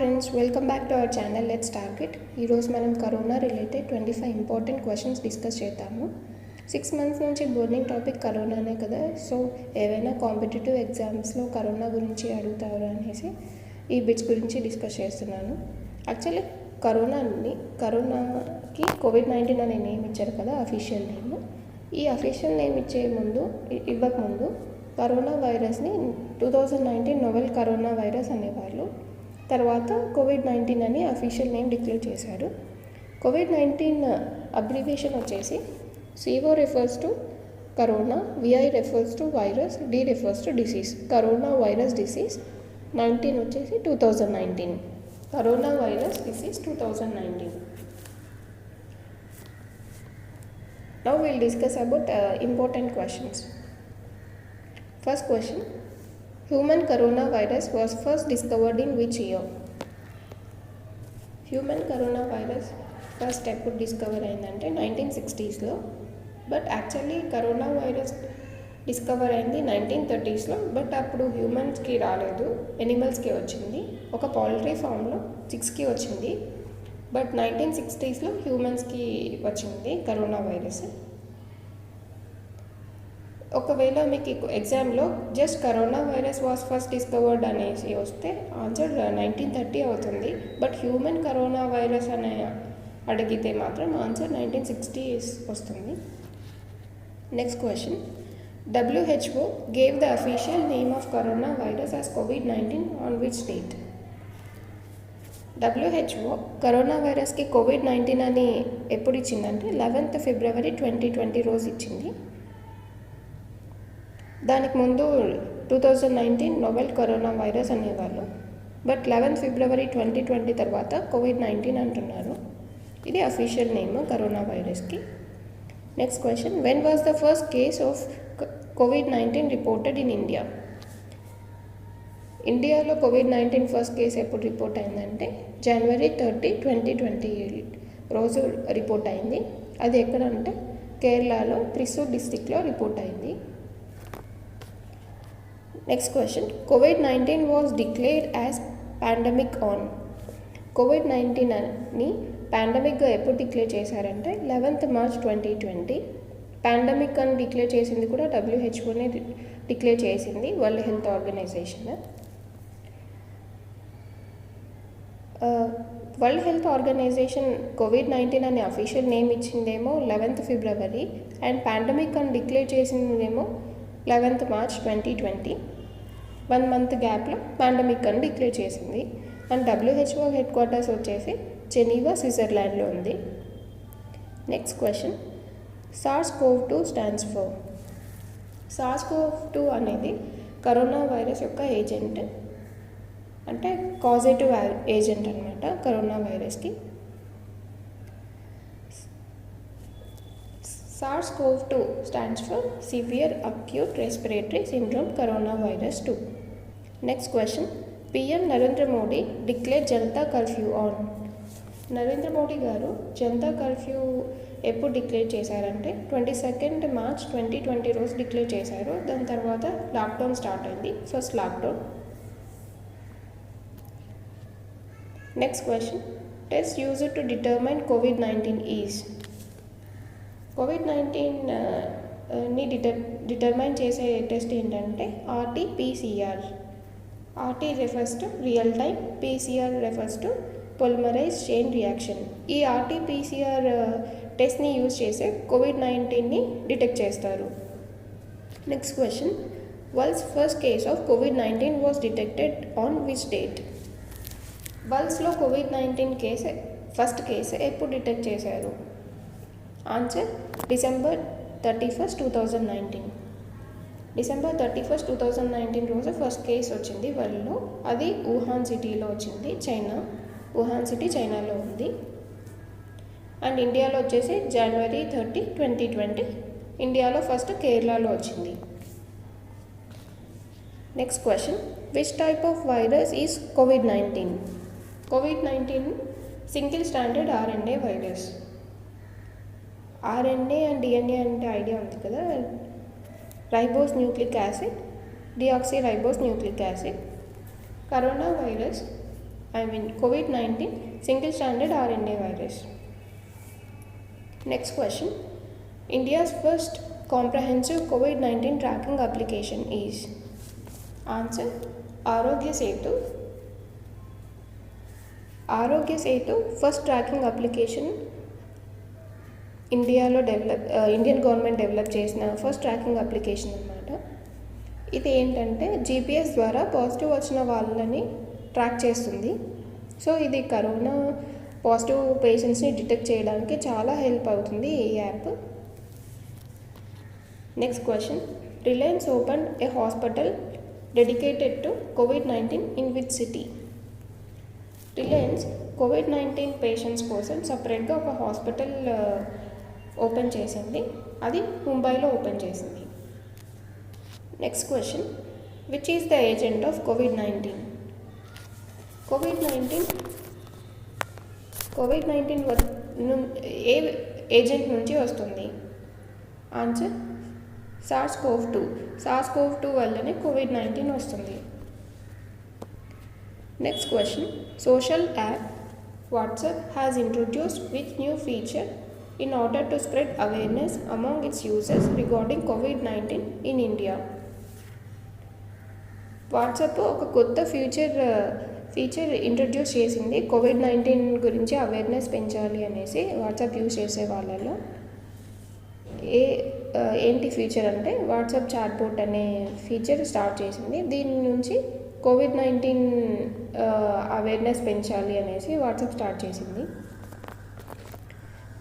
Friends, welcome back to our channel. Let's target. ఈరోజు మనం corona related 25 important questions discuss చేద్దాము. 6 months నుంచి boarding topic కరోనానే కదా, so ఏవైనా కాంపిటేటివ్ ఎగ్జామ్స్లో కరోనా గురించి అడుగుతారు అనేసి ఈ బిట్స్ గురించి డిస్కస్ చేస్తున్నాను. యాక్చువల్లీ కరోనాకి కోవిడ్-19 అనే నేమ్ ఇచ్చారు కదా, అఫీషియల్ నేమ్. ఈ అఫీషియల్ నేమ్ ఇవ్వకముందు కరోనా వైరస్ని 2019 నోవెల్ కరోనా వైరస్ అనేవాళ్ళు. తర్వాత కోవిడ్-19 అని అఫీషియల్ నేమ్ డిక్లేర్ చేశారు. కోవిడ్-19 అబ్రివేషన్ వచ్చేసి CO refers to corona, VI refers to virus, D refers to disease. Corona virus disease 19 వచ్చేసి 2019. Corona virus disease 2019. Now we'll discuss about important questions. First question. Human coronavirus was first discovered in which year? Human corona virus first ఎప్పుడు discover అయిందంటే 1960s. But actually corona virus discover అయింది 1930s. But అప్పుడు హ్యూమన్స్కి రాలేదు, ఎనిమల్స్కి వచ్చింది. ఒక poultry ఫామ్లో చిక్స్కి వచ్చింది. But 1960s హ్యూమన్స్కి వచ్చింది కరోనా వైరస్. ఒకవేళ మీకు ఎగ్జామ్లో just corona virus was first discovered అనేసి వస్తే ఆన్సర్ 1930 అవుతుంది. బట్ హ్యూమన్ కరోనా వైరస్ అనే అడిగితే మాత్రం ఆన్సర్ 1960s వస్తుంది. Next question. WHO gave the official name of coronavirus as COVID-19 on which date? WHO corona వైరస్కి కోవిడ్-19 అని ఎప్పుడు ఇచ్చిందంటే 11th February 2020 రోజు ఇచ్చింది. దానికి ముందు 2019 నోవెల్ కరోనా వైరస్ అనేవాళ్ళు. బట్ 11th February 2020 తర్వాత కోవిడ్-19 అంటున్నారు. ఇది అఫీషియల్ నేమ్ కరోనా వైరస్కి. Next question. When was the first case of కోవిడ్-19 రిపోర్టెడ్ ఇన్ ఇండియా? ఇండియాలో కోవిడ్-19 ఫస్ట్ కేసు ఎప్పుడు రిపోర్ట్ అయిందంటే January 30, 2020 రోజు రిపోర్ట్ అయింది. అది ఎక్కడంటే కేరళలో త్రిశూర్ డిస్టిక్లో రిపోర్ట్ అయింది. Next question. కోవిడ్-19 was declared as pandemic on? కోవిడ్-19ని పాండమిక్గా ఎప్పుడు డిక్లేర్ చేశారంటే 11th March 2020. పాండమిక్ అని డిక్లేర్ చేసింది కూడా WHOనే డిక్లేర్ చేసింది, world health organisation. World health organisation కోవిడ్-19 అనే అఫీషియల్ నేమ్ ఇచ్చిందేమో 11th February అండ్ పాండమిక్ అని డిక్లేర్ చేసిందేమో 11th March 2020. 1 month గ్యాప్లో పాండమిక్ అని డిక్లేర్ చేసింది. అండ్ WHO హెడ్ క్వార్టర్స్ వచ్చేసి జెనీవా, స్విట్జర్లాండ్లో ఉంది. Next question. SARS-CoV-2 stands for? SARS-CoV-2 అనేది కరోనా వైరస్ యొక్క ఏజెంట్, అంటే కాజేటివ్ ఏజెంట్ అనమాట కరోనా వైరస్కి. SARS-CoV-2 stands for Severe Acute Respiratory Syndrome Coronavirus 2. Next question. PM Narendra Modi declare Janata curfew on? Narendra Modi గారు Janata curfew ఎప్పుడు డిక్లేర్ చేశారంటే 22nd March 2020 రోజు డిక్లేర్ చేశారు. దాని తర్వాత లాక్డౌన్ స్టార్ట్ అయింది, first lockdown. Next question. Test used to determine కోవిడ్-19 ఈజ్? కోవిడ్-19ని డిటర్మైన్ చేసే టెస్ట్ ఏంటంటే RT-PCR. RT refers to real time, PCR refers to polymerase chain reaction. ఈ RT-PCR టెస్ట్ని యూజ్ చేసే కోవిడ్-19ని డిటెక్ట్ చేస్తారు. Next question. World's first case of కోవిడ్-19 was detected on which date? వరల్డ్స్లో కోవిడ్-19 ఫస్ట్ కేసు ఎప్పుడు డిటెక్ట్ చేశారు? Answer December 31st, 2019. December 31st, 2019 రోజు ఫస్ట్ కేసు వచ్చింది వరల్డ్లో. అది వుహాన్ సిటీలో వచ్చింది, చైనా. వుహాన్ సిటీ చైనాలో ఉంది. అండ్ ఇండియాలో వచ్చేసి January 30, 2020. ఇండియాలో ఫస్ట్ కేరళలో వచ్చింది. Next question. Which type of virus is COVID-19? COVID-19 single standard RNA virus. RNA and DNA అంటే ఐడియా ఉంది కదా, ribose nucleic acid, deoxy ribose nucleic acid. Corona virus COVID-19 single stranded RNA virus. Next question. India's first comprehensive COVID-19 tracking application is? Answer: Arogya Setu. Arogya Setu first tracking application Indian government develop చేసిన first tracking application అన్నమాట. ఇది ఏంటంటే GPS ద్వారా positive వచ్చిన వాళ్ళని track చేస్తుంది. So ఇది corona positive పేషెంట్స్ని detect చేయడానికి చాలా హెల్ప్ అవుతుంది ఈ app. Next question. Reliance open A hospital dedicated to COVID-19 in which city? Reliance COVID-19 patients కోసం సపరేట్గా ఒక హాస్పిటల్ ఓపెన్ చేసింది. అది ముంబైలో ఓపెన్ చేసింది. Next question. Which is the agent of COVID-19? COVID-19 A agent నుంచి వస్తుంది? ఆన్సర్: SARS-CoV-2 వల్లనే COVID-19 వస్తుంది. Next question. Social app WhatsApp has introduced which new feature in order to spread awareness among its users regarding COVID-19 in India? WhatsApp ఒక కొత్త feature introduce చేసింది COVID-19 గురించి awareness పెంచాలి అనేసి వాట్సాప్ యూజ్ చేసే వాళ్ళలో. ఏంటి ఫీచర్ అంటే వాట్సాప్ చాట్బోట్ అనే ఫీచర్ స్టార్ట్ చేసింది. దీని నుంచి COVID-19 అవేర్నెస్ పెంచాలి అనేసి వాట్సాప్ స్టార్ట్ చేసింది.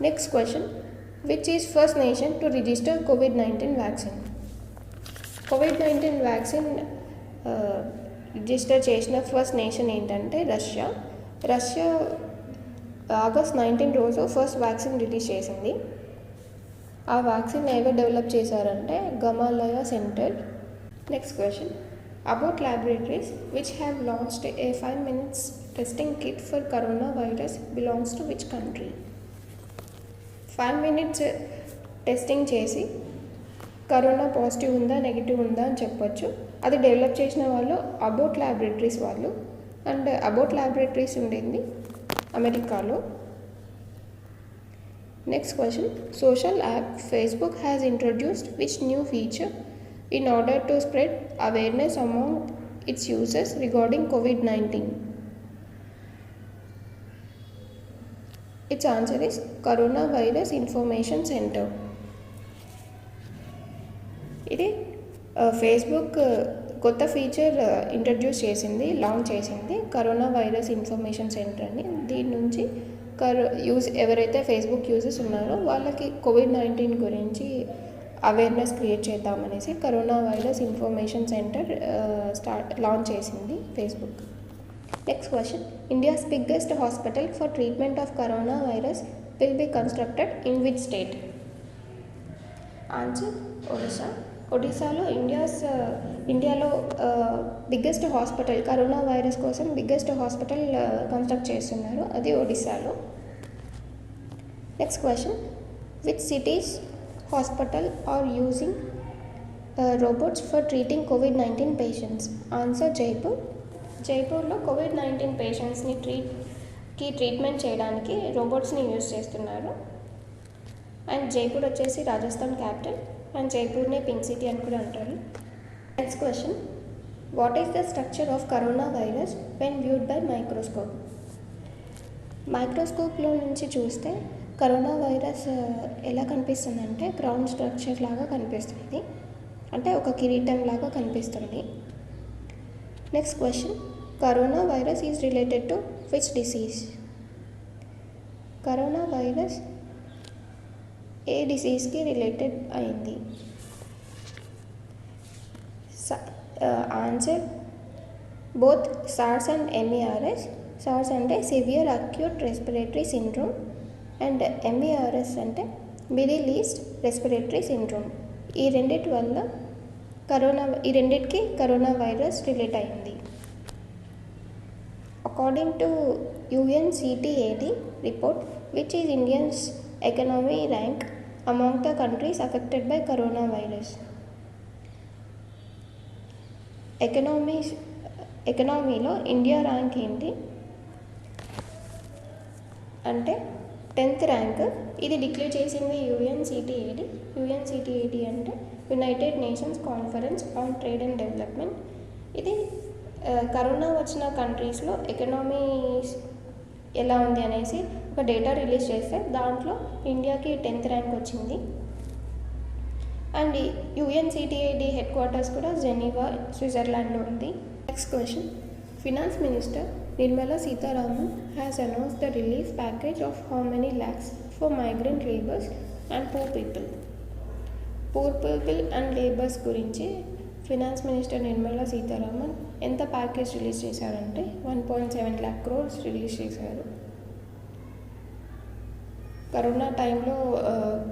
Next question. Which is first nation to register COVID-19 vaccine? COVID-19 vaccine register చేసిన ఫస్ట్ నేషన్ ఏంటంటే రష్యా. August 19 రోజు ఫస్ట్ వ్యాక్సిన్ రిలీజ్ చేసింది. ఆ వ్యాక్సిన్ ఎవరు డెవలప్ చేశారంటే Gamaleya centre. Next question. Abbott laboratories which have launched a 5 minutes testing kit for corona virus belongs to which country? 5 minutes testing చేసి corona positive ఉందా negative ఉందా అని చెప్పొచ్చు. అది డెవలప్ చేసిన వాళ్ళు అబౌట్ ల్యాబొరేటరీస్ వాళ్ళు. అండ్ అబౌట్ ల్యాబొరేటరీస్ ఉండేది అమెరికాలో. Next question. Social app Facebook has introduced which new feature in order to spread awareness among its users regarding COVID-19? Its answer is Coronavirus Information Center. ఇది Facebook కొత్త feature introduce చేసింది, launch చేసింది corona virus information centre అని. దీని నుంచి ఎవరైతే Facebook users ఉన్నారో వాళ్ళకి COVID-19 గురించి అవేర్నెస్ క్రియేట్ చేద్దామనేసి corona virus information centre launch చేసింది Facebook. Next question. India's biggest hospital for treatment of coronavirus will be constructed in which state? Answer: Odisha. ఒడిశాలో ఇండియాలో బిగ్గెస్ట్ హాస్పిటల్ కరోనా వైరస్ కోసం biggest hospital construct చేస్తున్నారు. అది ఒడిశాలో. Next question. Which cities hospital are using robots for treating COVID-19 patients? Answer: జైపూర్లో COVID-19 పేషెంట్స్ని treatment చేయడానికి రోబోట్స్ని యూజ్ చేస్తున్నారు. అండ్ జైపూర్ వచ్చేసి రాజస్థాన్ క్యాపిటల్. అండ్ జైపూర్నే పింక్ సిటీ అని కూడా అంటారు. Next question. What is the structure of corona virus when viewed by microscope? మైక్రోస్కోప్లో నుంచి చూస్తే కరోనా వైరస్ ఎలా కనిపిస్తుందంటే గ్రౌండ్ స్ట్రక్చర్ లాగా కనిపిస్తుంది. అంటే ఒక కిరీటం లాగా కనిపిస్తుంది. Next question. Corona virus is related to which disease? Corona virus ఏ డిసీజ్కి రిలేటెడ్ అయింది? Answer: both SARS and MERS. SARS అంటే severe acute respiratory syndrome and MERS అంటే మిడిల్ ఈస్ట్ రెస్పిరేటరీ సిండ్రోమ్. ఈ రెండిటికి కరోనా వైరస్ రిలేట్ అయింది. According to UNCTAD report, which is India's economy rank among the countries affected by coronavirus? ఎకనామీలో India rank ఏంటి? అంటే 10th rank. ఇది declare చేసింది UNCTAD. UNCTAD అంటే united nations conference on trade and development. ఇది corona వచ్చిన కంట్రీస్లో ఎకనామీస్ ఎలా ఉంది అనేసి ఒక డేటా రిలీజ్ చేస్తే దాంట్లో ఇండియాకి 10th ర్యాంక్ వచ్చింది. అండ్ యుఎన్సిటిఐడి హెడ్ క్వార్టర్స్ కూడా జెనీవా, స్విట్జర్లాండ్లో ఉంది. Next question. Finance minister Nirmala Sitharaman has announced the relief package of how many lakhs for migrant labours and poor people. Poor people and labours గురించి ఫినాన్స్ మినిస్టర్ నిర్మలా సీతారామన్ ఎంత package release చేశారంటే 1.7 lakh crores release చేశారు. Corona టైంలో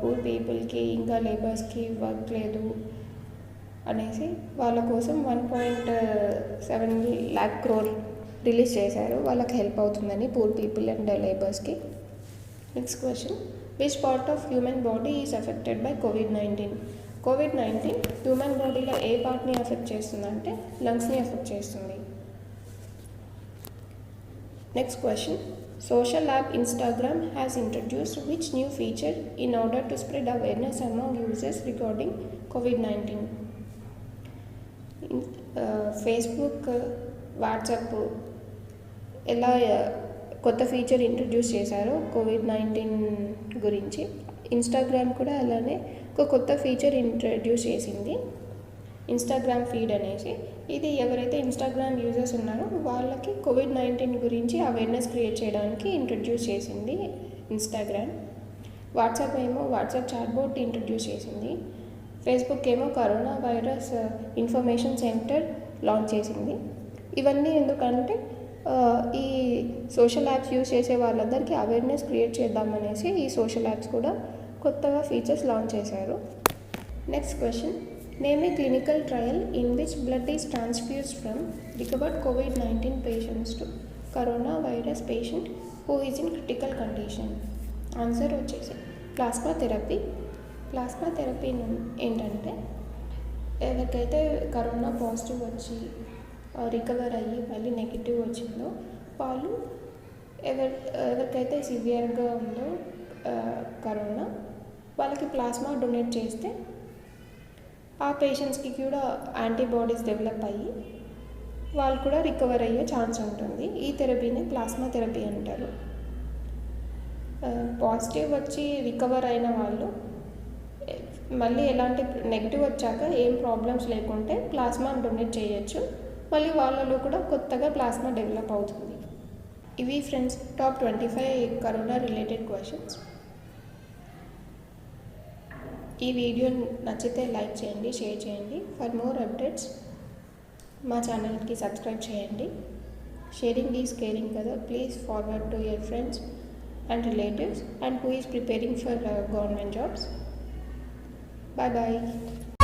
poor పీపుల్కి ఇంకా లేబర్స్కి work లేదు అనేసి వాళ్ళ కోసం 1.7 lakh crore రిలీజ్ చేశారు. వాళ్ళకి హెల్ప్ అవుతుందని పూర్ పీపుల్ అండ్ లేబర్స్కి. Next question. Which part of human body is affected by కోవిడ్-19? కోవిడ్-19 హ్యూమన్ బాడీలో ఏ పార్ట్ని ఎఫెక్ట్ చేస్తుందంటే లంగ్స్ని ఎఫెక్ట్ చేస్తుంది. Next question. Social app Instagram has introduced which new feature in order to spread awareness among users regarding కోవిడ్-19? Facebook, WhatsApp ఎలా కొత్త ఫీచర్ ఇంట్రడ్యూస్ చేశారో కోవిడ్-19 గురించి, ఇన్స్టాగ్రామ్ కూడా అలానే ఒక కొత్త ఫీచర్ ఇంట్రడ్యూస్ చేసింది, ఇన్స్టాగ్రామ్ ఫీడ్ అనేసి. ఇది ఎవరైతే ఇన్స్టాగ్రామ్ యూజర్స్ ఉన్నారో వాళ్ళకి కోవిడ్-19 గురించి అవేర్నెస్ క్రియేట్ చేయడానికి ఇంట్రడ్యూస్ చేసింది ఇన్స్టాగ్రామ్. వాట్సాప్ ఏమో వాట్సాప్ చాట్బోట్ ఇంట్రడ్యూస్ చేసింది. ఫేస్బుక్ ఏమో corona virus information centre launch చేసింది. ఇవన్నీ ఎందుకంటే ఈ సోషల్ యాప్స్ యూజ్ చేసే వాళ్ళందరికీ అవేర్నెస్ క్రియేట్ చేద్దామనేసి ఈ సోషల్ యాప్స్ కూడా కొత్తగా ఫీచర్స్ లాంచ్ చేశారు. Next question. Name a clinical trial in which blood is transfused from recovered కోవిడ్-19 patients to corona virus patient who is in critical condition. Answer వచ్చేసి plasma therapy. Plasma therapy ఏంటంటే ఎవరికైతే corona positive వచ్చి recover అయ్యి మళ్ళీ negative వచ్చిందో వాళ్ళు ఎవరికైతే సివియర్గా ఉందో కరోనా వాళ్ళకి ప్లాస్మా డొనేట్ చేస్తే ఆ పేషెంట్స్కి కూడా యాంటీబాడీస్ డెవలప్ అయ్యి వాళ్ళు కూడా రికవర్ అయ్యే ఛాన్స్ ఉంటుంది. ఈ థెరపీని ప్లాస్మా థెరపీ అంటారు. పాజిటివ్ వచ్చి రికవర్ అయిన వాళ్ళు మళ్ళీ ఎలాంటి నెగిటివ్ వచ్చాక ఏం ప్రాబ్లమ్స్ లేకుంటే ప్లాస్మా డొనేట్ చేయొచ్చు. మళ్ళీ వాళ్ళలో కూడా కొత్తగా ప్లాస్మా డెవలప్ అవుతుంది. ఇవి friends top 25 corona related questions. ఈ వీడియో నచ్చితే లైక్ చేయండి, షేర్ చేయండి. ఫర్ మోర్ అప్డేట్స్ మా ఛానల్కి సబ్స్క్రైబ్ చేయండి. షేరింగ్ ఈజ్ కేరింగ్ కదా. Please forward to your friends and relatives and who is preparing for government jobs. Bye bye.